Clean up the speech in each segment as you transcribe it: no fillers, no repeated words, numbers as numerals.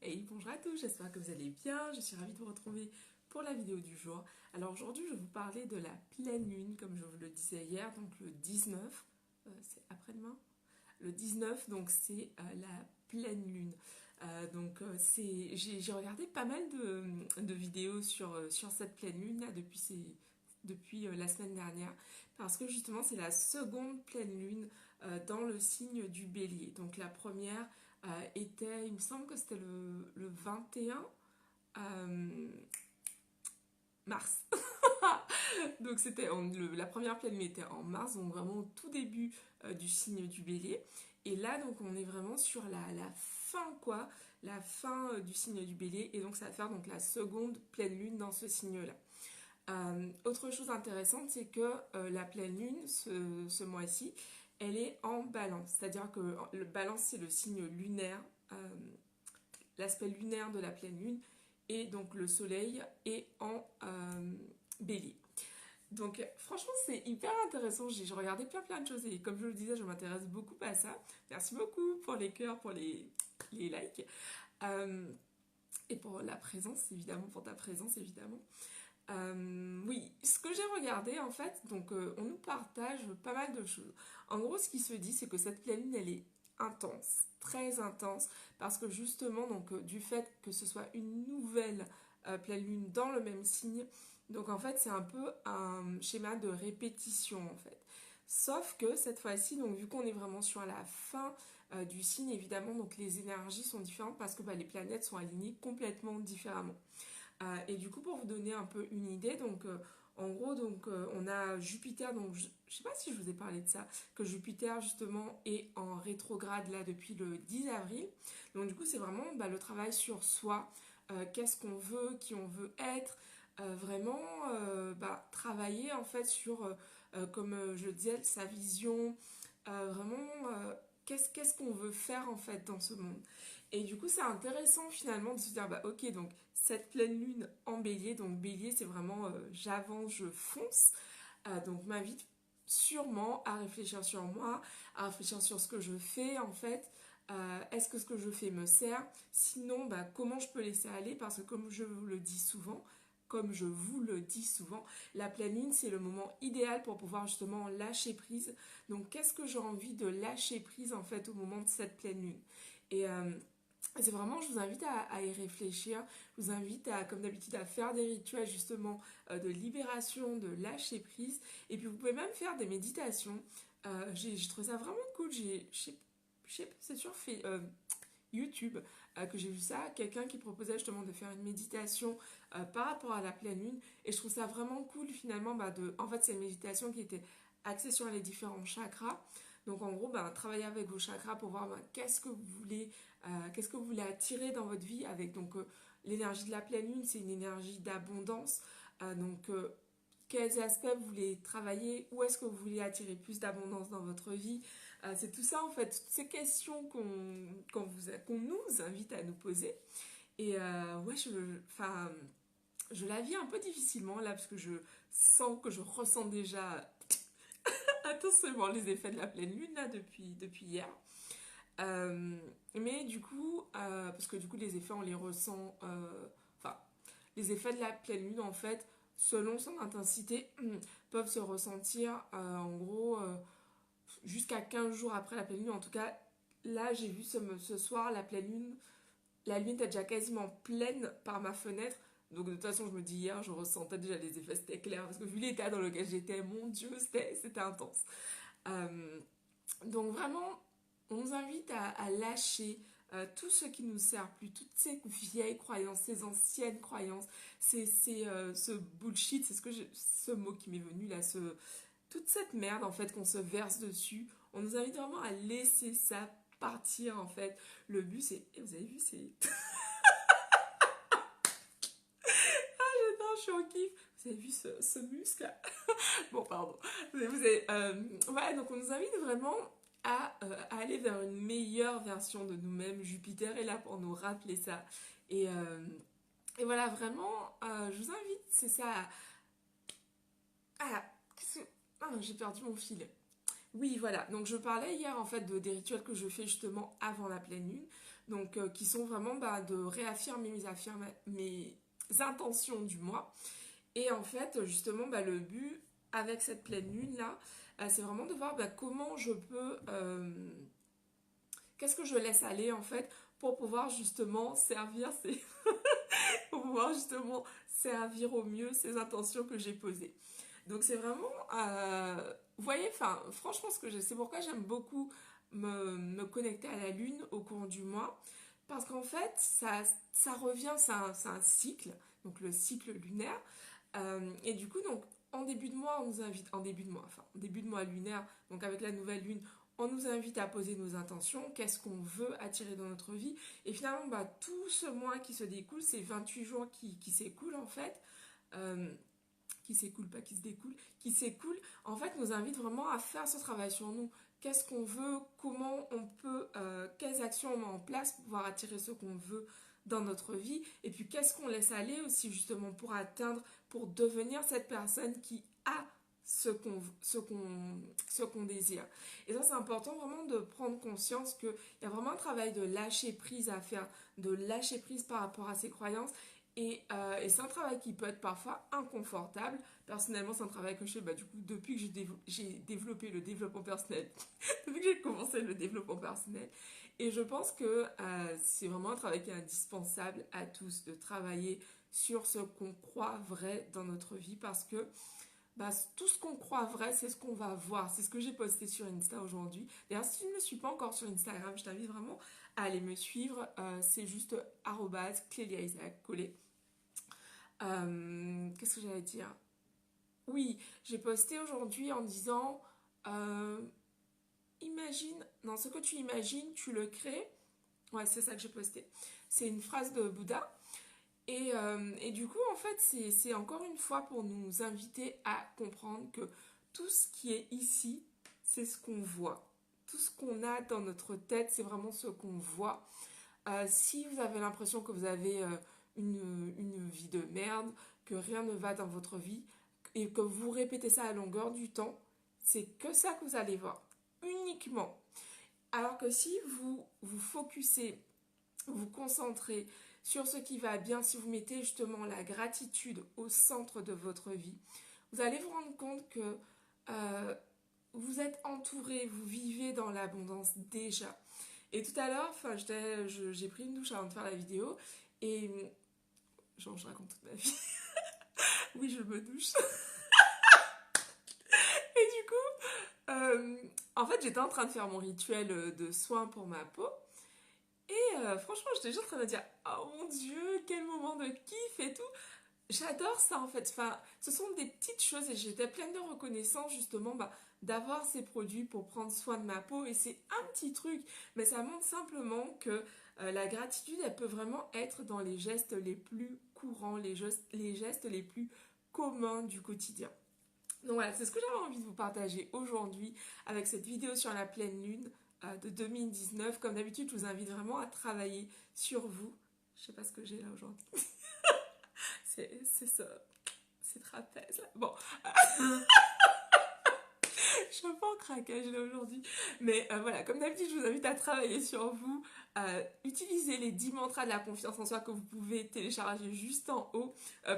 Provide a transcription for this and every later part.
Hey, bonjour à tous, j'espère que vous allez bien. Je suis ravie de vous retrouver pour la vidéo du jour. Alors aujourd'hui, je vais vous parler de la pleine lune, comme je vous le disais hier, donc le 19, c'est après-demain. Le 19, donc c'est la pleine lune. J'ai regardé pas mal de vidéos sur cette pleine lune là, depuis la semaine dernière, parce que justement c'est la seconde pleine lune dans le signe du bélier. Donc la première était, il me semble que c'était le 21 euh, mars. Donc la première pleine lune était en mars, donc vraiment au tout début du signe du bélier. Et là, donc on est vraiment sur la fin, quoi, la fin du signe du bélier. Et donc ça va faire donc la seconde pleine lune dans ce signe-là. Autre chose intéressante, c'est que la pleine lune, ce mois-ci, elle est en balance. C'est-à-dire que le balance, c'est le signe lunaire, l'aspect lunaire de la pleine lune, et donc le soleil est en bélier. Donc franchement c'est hyper intéressant, j'ai regardé plein de choses et comme je le disais je m'intéresse beaucoup à ça. Merci beaucoup pour les cœurs, pour les likes et pour la présence évidemment, pour ta présence évidemment. Oui, ce que j'ai regardé en fait, donc on nous partage pas mal de choses. En gros, ce qui se dit, c'est que cette pleine lune, elle est intense, très intense, parce que justement, donc du fait que ce soit une nouvelle pleine lune dans le même signe, donc en fait, c'est un peu un schéma de répétition en fait. Sauf que cette fois-ci, donc vu qu'on est vraiment sur la fin du signe, évidemment, donc les énergies sont différentes parce que les planètes sont alignées complètement différemment. Et du coup, pour vous donner un peu une idée, donc en gros, donc on a Jupiter, donc je sais pas si je vous ai parlé de ça, que Jupiter justement est en rétrograde là depuis le 10 avril. Donc du coup, c'est vraiment le travail sur soi, qu'est-ce qu'on veut, qui on veut être, vraiment travailler en fait sur, comme je le disais, sa vision, vraiment qu'est-ce qu'on veut faire en fait dans ce monde. Et du coup, c'est intéressant finalement de se dire, ok, donc cette pleine lune en bélier, donc bélier, c'est vraiment j'avance, je fonce, donc m'invite sûrement à réfléchir sur moi, à réfléchir sur ce que je fais en fait. Est-ce que ce que je fais me sert? Sinon, comment je peux laisser aller? Parce que comme je vous le dis souvent, la pleine lune, c'est le moment idéal pour pouvoir justement lâcher prise. Donc, qu'est-ce que j'ai envie de lâcher prise en fait au moment de cette pleine lune? Et c'est vraiment, je vous invite à y réfléchir. Je vous invite à, comme d'habitude, à faire des rituels justement de libération, de lâcher prise. Et puis, vous pouvez même faire des méditations. J'ai trouvé ça vraiment cool. C'est sûr, fait YouTube que j'ai vu ça, quelqu'un qui proposait justement de faire une méditation par rapport à la pleine lune, et je trouve ça vraiment cool finalement en fait c'est une méditation qui était axée sur les différents chakras. Donc en gros travailler avec vos chakras pour voir qu'est-ce que vous voulez attirer dans votre vie avec donc l'énergie de la pleine lune, c'est une énergie d'abondance. Quels aspects vous voulez travailler, où est-ce que vous voulez attirer plus d'abondance dans votre vie. C'est tout ça en fait, toutes ces questions qu'on nous invite à nous poser. Et ouais, je la vis un peu difficilement là parce que je sens que je ressens déjà intensément les effets de la pleine lune là depuis hier. Mais du coup, parce que du coup les effets on les ressent, les effets de la pleine lune en fait, selon son intensité, peuvent se ressentir en gros jusqu'à 15 jours après la pleine lune. En tout cas, là j'ai vu ce soir la lune était déjà quasiment pleine par ma fenêtre. Donc de toute façon, je me dis hier, je ressentais déjà les effets, c'était clair. Parce que vu l'état dans lequel j'étais, mon Dieu, c'était intense. Euh, donc vraiment, on nous invite à lâcher tout ce qui nous sert plus, toutes ces vieilles croyances, ces anciennes croyances, ce bullshit, ce mot qui m'est venu là, toute cette merde en fait qu'on se verse dessus. On nous invite vraiment à laisser ça partir en fait. Le but c'est, et vous avez vu, c'est non, je suis en kiff. Vous avez vu ce muscle là. Bon, pardon. Ouais, donc on nous invite vraiment à aller vers une meilleure version de nous-mêmes. Jupiter est là pour nous rappeler ça. Et, euh, et voilà, vraiment, je vous invite, c'est ça. Ah, j'ai perdu mon fil. Oui, voilà. Donc je parlais hier en fait des rituels que je fais justement avant la pleine lune. donc qui sont vraiment de réaffirmer mes intentions du mois. Et en fait, justement, le but avec cette pleine lune là, c'est vraiment de voir comment je peux, qu'est-ce que je laisse aller en fait pour pouvoir justement servir pour pouvoir justement servir au mieux ces intentions que j'ai posées. Donc c'est vraiment, vous voyez, enfin franchement c'est pourquoi j'aime beaucoup me connecter à la lune au cours du mois, parce qu'en fait ça revient, c'est un cycle, donc le cycle lunaire, et du coup donc en début de mois on nous invite, en début de mois lunaire, donc avec la nouvelle lune, on nous invite à poser nos intentions, qu'est-ce qu'on veut attirer dans notre vie. Et finalement, tout ce mois qui se découle, ces 28 jours qui s'écoulent en fait, euh, qui s'écoulent, pas qui se découlent, qui s'écoulent, en fait, nous invite vraiment à faire ce travail sur nous. Qu'est-ce qu'on veut, comment on peut, quelles actions on met en place pour pouvoir attirer ce qu'on veut dans notre vie, et puis qu'est-ce qu'on laisse aller aussi justement pour atteindre, pour devenir cette personne qui a ce qu'on désire. Et ça, c'est important vraiment de prendre conscience qu'il y a vraiment un travail de lâcher prise à faire, de lâcher prise par rapport à ses croyances. Et c'est un travail qui peut être parfois inconfortable. Personnellement, c'est un travail que je fais du coup, depuis que j'ai développé le développement personnel, depuis que j'ai commencé le développement personnel. Et je pense que c'est vraiment un travail qui est indispensable à tous, de travailler sur ce qu'on croit vrai dans notre vie, parce que tout ce qu'on croit vrai, c'est ce qu'on va voir. C'est ce que j'ai posté sur Insta aujourd'hui. D'ailleurs, si tu ne me suis pas encore sur Instagram, je t'invite vraiment à aller me suivre. C'est juste @cléliaisaac collé. Qu'est-ce que j'allais dire? Oui, j'ai posté aujourd'hui en disant imagine, non, ce que tu imagines, tu le crées. Ouais, c'est ça que j'ai posté. C'est une phrase de Bouddha. Et du coup, en fait, c'est encore une fois pour nous inviter à comprendre que tout ce qui est ici, c'est ce qu'on voit. Tout ce qu'on a dans notre tête, c'est vraiment ce qu'on voit. Si vous avez l'impression que vous avez une vie de merde, que rien ne va dans votre vie, et que vous répétez ça à longueur du temps, c'est que ça que vous allez voir. Uniquement. Alors que si vous vous focussez, vous concentrez sur ce qui va bien, si vous mettez justement la gratitude au centre de votre vie, vous allez vous rendre compte que vous êtes entouré, vous vivez dans l'abondance déjà. Et tout à l'heure, j'ai pris une douche avant de faire la vidéo, et genre je raconte toute ma vie. Oui, je me douche. Et du coup, en fait, j'étais en train de faire mon rituel de soins pour ma peau. Et franchement, j'étais juste en train de me dire, oh mon Dieu, quel moment de kiff et tout. J'adore ça en fait. Enfin, ce sont des petites choses, et j'étais pleine de reconnaissance justement d'avoir ces produits pour prendre soin de ma peau. Et c'est un petit truc, mais ça montre simplement que la gratitude, elle peut vraiment être dans les gestes les plus courants, les gestes les plus communs du quotidien. Donc voilà, c'est ce que j'avais envie de vous partager aujourd'hui avec cette vidéo sur la pleine lune de 2019. Comme d'habitude, je vous invite vraiment à travailler sur vous. Je sais pas ce que j'ai là aujourd'hui. C'est ça. C'est trapèze là. Bon. Je suis un peu en craquage là aujourd'hui. Mais voilà, comme d'habitude, je vous invite à travailler sur vous. Utilisez les 10 mantras de la confiance en soi que vous pouvez télécharger juste en haut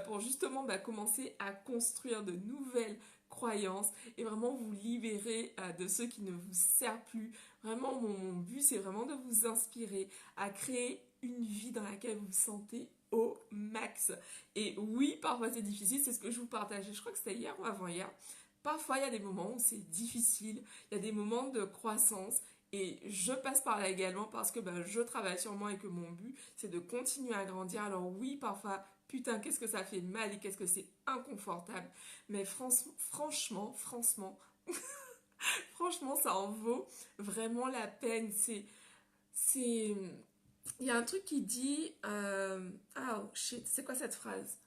pour justement commencer à construire de nouvelles croyances et vraiment vous libérer de ceux qui ne vous servent plus. Vraiment, mon but, c'est vraiment de vous inspirer à créer une vie dans laquelle vous vous sentez au max. Et oui, parfois c'est difficile, c'est ce que je vous partageais, je crois que c'était hier ou avant-hier. Parfois, il y a des moments où c'est difficile, il y a des moments de croissance, et je passe par là également parce que je travaille sur moi et que mon but, c'est de continuer à grandir. Alors oui, parfois, putain, qu'est-ce que ça fait mal et qu'est-ce que c'est inconfortable. Mais franchement, franchement, ça en vaut vraiment la peine. Il y a un truc qui dit... oh shit, c'est quoi cette phrase?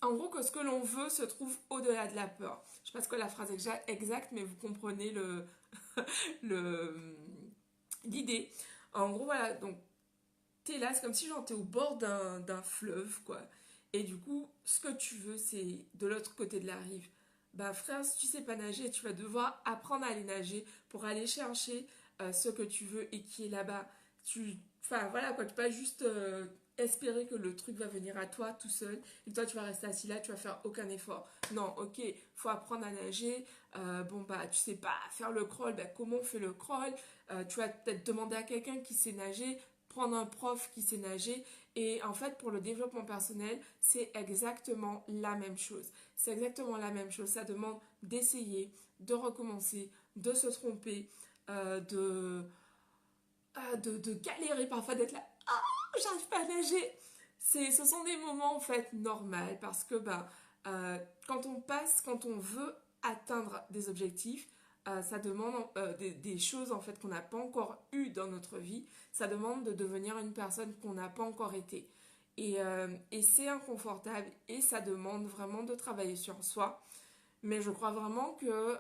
En gros, que ce que l'on veut se trouve au-delà de la peur. Je ne sais pas ce que la phrase exacte, mais vous comprenez l'idée. En gros, voilà, donc t'es là, c'est comme si genre t'es au bord d'un fleuve, quoi. Et du coup, ce que tu veux, c'est de l'autre côté de la rive. Bah frère, si tu sais pas nager, tu vas devoir apprendre à aller nager pour aller chercher ce que tu veux et qui est là-bas. Enfin voilà quoi, tu peux pas juste espérer que le truc va venir à toi tout seul et toi tu vas rester assis là, tu vas faire aucun effort. Non, ok, faut apprendre à nager. Bon bah tu sais pas faire le crawl, bah, comment on fait le crawl? Tu vas peut-être demander à quelqu'un qui sait nager, prendre un prof qui sait nager. Et en fait, pour le développement personnel, c'est exactement la même chose. C'est exactement la même chose. Ça demande d'essayer, de recommencer, de se tromper, de galérer parfois, d'être là, ah, j'arrive pas à nager. Ce sont des moments en fait normaux parce que quand on veut atteindre des objectifs, ça demande des choses en fait qu'on n'a pas encore eues dans notre vie. Ça demande de devenir une personne qu'on n'a pas encore été. Et c'est inconfortable et ça demande vraiment de travailler sur soi. Mais je crois vraiment que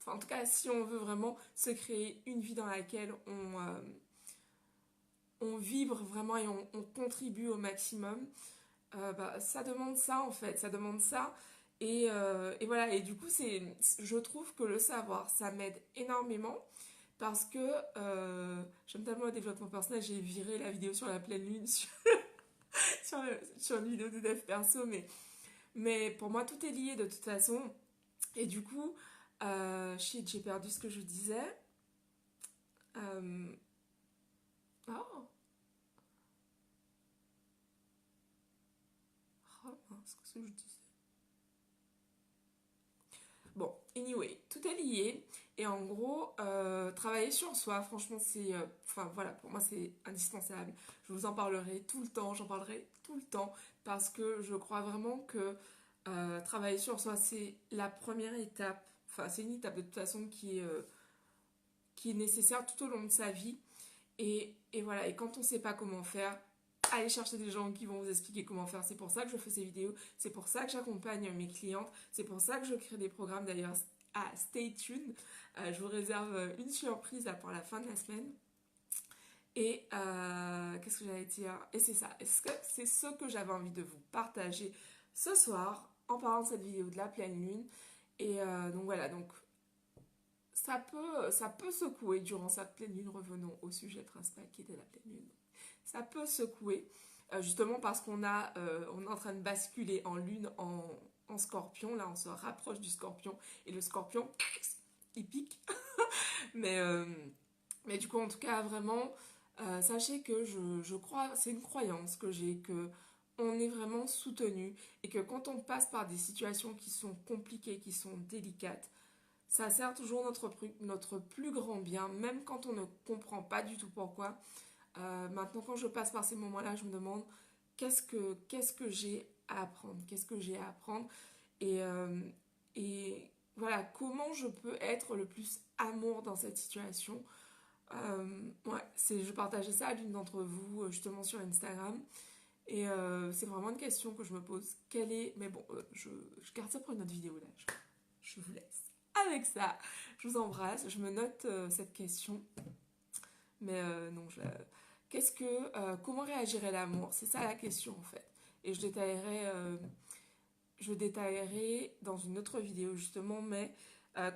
enfin, en tout cas, si on veut vraiment se créer une vie dans laquelle on vibre vraiment et on contribue au maximum, ça demande ça en fait, ça demande ça. Et voilà, et du coup, je trouve que le savoir, ça m'aide énormément parce que j'aime tellement le développement personnel, j'ai viré la vidéo sur la pleine lune sur une vidéo de dev perso, mais pour moi, tout est lié de toute façon. Et du coup, shit, j'ai perdu ce que je disais. Euh, Oh, oh mince, qu'est-ce que je disais? Bon, anyway, tout est lié. Et en gros, travailler sur soi, franchement, enfin voilà, pour moi, c'est indispensable. Je vous en parlerai tout le temps, j'en parlerai tout le temps, parce que je crois vraiment que travailler sur soi, c'est la première étape. Enfin, c'est une étape de toute façon qui est nécessaire tout au long de sa vie. Et voilà, et quand on ne sait pas comment faire, allez chercher des gens qui vont vous expliquer comment faire. C'est pour ça que je fais ces vidéos, c'est pour ça que j'accompagne mes clientes, c'est pour ça que je crée des programmes d'ailleurs. Ah, stay tuned, je vous réserve une surprise là pour la fin de la semaine. Et qu'est-ce que j'allais dire? Et c'est ça, c'est ce que j'avais envie de vous partager ce soir en parlant de cette vidéo de la pleine lune. Et donc voilà, donc ça peut secouer durant cette pleine lune. Revenons au sujet principal qui était la pleine lune. Ça peut secouer, justement parce on est en train de basculer en lune en scorpion. Là, on se rapproche du scorpion et le scorpion, il pique. Mais, euh, mais du coup, en tout cas, vraiment, sachez que je crois, c'est une croyance que j'ai, que on est vraiment soutenu et que quand on passe par des situations qui sont compliquées, qui sont délicates, ça sert toujours notre plus grand bien, même quand on ne comprend pas du tout pourquoi. Maintenant, quand je passe par ces moments-là, je me demande qu'est-ce que j'ai à apprendre, qu'est-ce que j'ai à apprendre, et, euh, et voilà, comment je peux être le plus amour dans cette situation. Ouais, je partageais ça à l'une d'entre vous justement sur Instagram, et c'est vraiment une question que je me pose. Mais bon, je garde ça pour une autre vidéo là. Je vous laisse avec ça. Je vous embrasse. Je me note cette question. Mais non, comment réagirait l'amour? C'est ça la question en fait. Et je détaillerai dans une autre vidéo justement, mais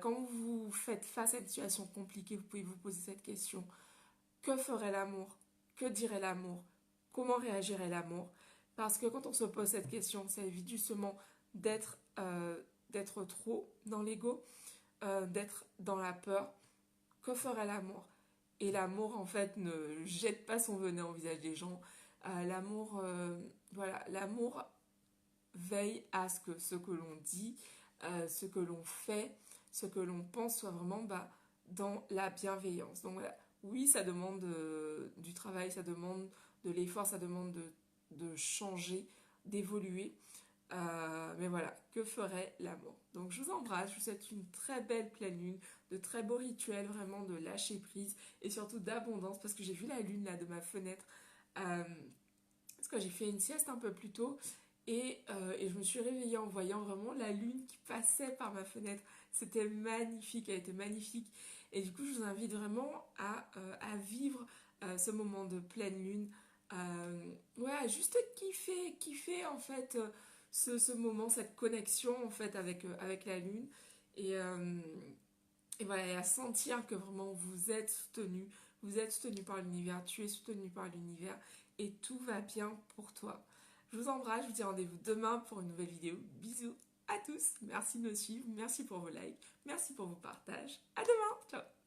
quand vous faites face à une situation compliquée, vous pouvez vous poser cette question. Que ferait l'amour? Que dirait l'amour? Comment réagirait l'amour? Parce que quand on se pose cette question, ça évite justement d'être trop dans l'ego, d'être dans la peur. Que ferait l'amour? Et l'amour, en fait, ne jette pas son venin au visage des gens. L'amour veille à ce que l'on dit, ce que l'on fait, ce que l'on pense soit vraiment dans la bienveillance. Donc voilà, oui, ça demande du travail, ça demande de l'effort, ça demande de changer, d'évoluer. Mais voilà, que ferait l'amour? Donc je vous embrasse, je vous souhaite une très belle pleine lune, de très beaux rituels, vraiment de lâcher prise et surtout d'abondance parce que j'ai vu la lune là de ma fenêtre. Parce que j'ai fait une sieste un peu plus tôt et je me suis réveillée en voyant vraiment la lune qui passait par ma fenêtre. C'était magnifique, elle était magnifique. Et du coup, je vous invite vraiment à vivre ce moment de pleine lune. Ouais, juste kiffer en fait ce moment, cette connexion en fait avec la lune. Et, Et voilà, et à sentir que vraiment vous êtes soutenu par l'univers, tu es soutenu par l'univers et tout va bien pour toi. Je vous embrasse, je vous dis rendez-vous demain pour une nouvelle vidéo. Bisous à tous, merci de me suivre, merci pour vos likes, merci pour vos partages. À demain, ciao.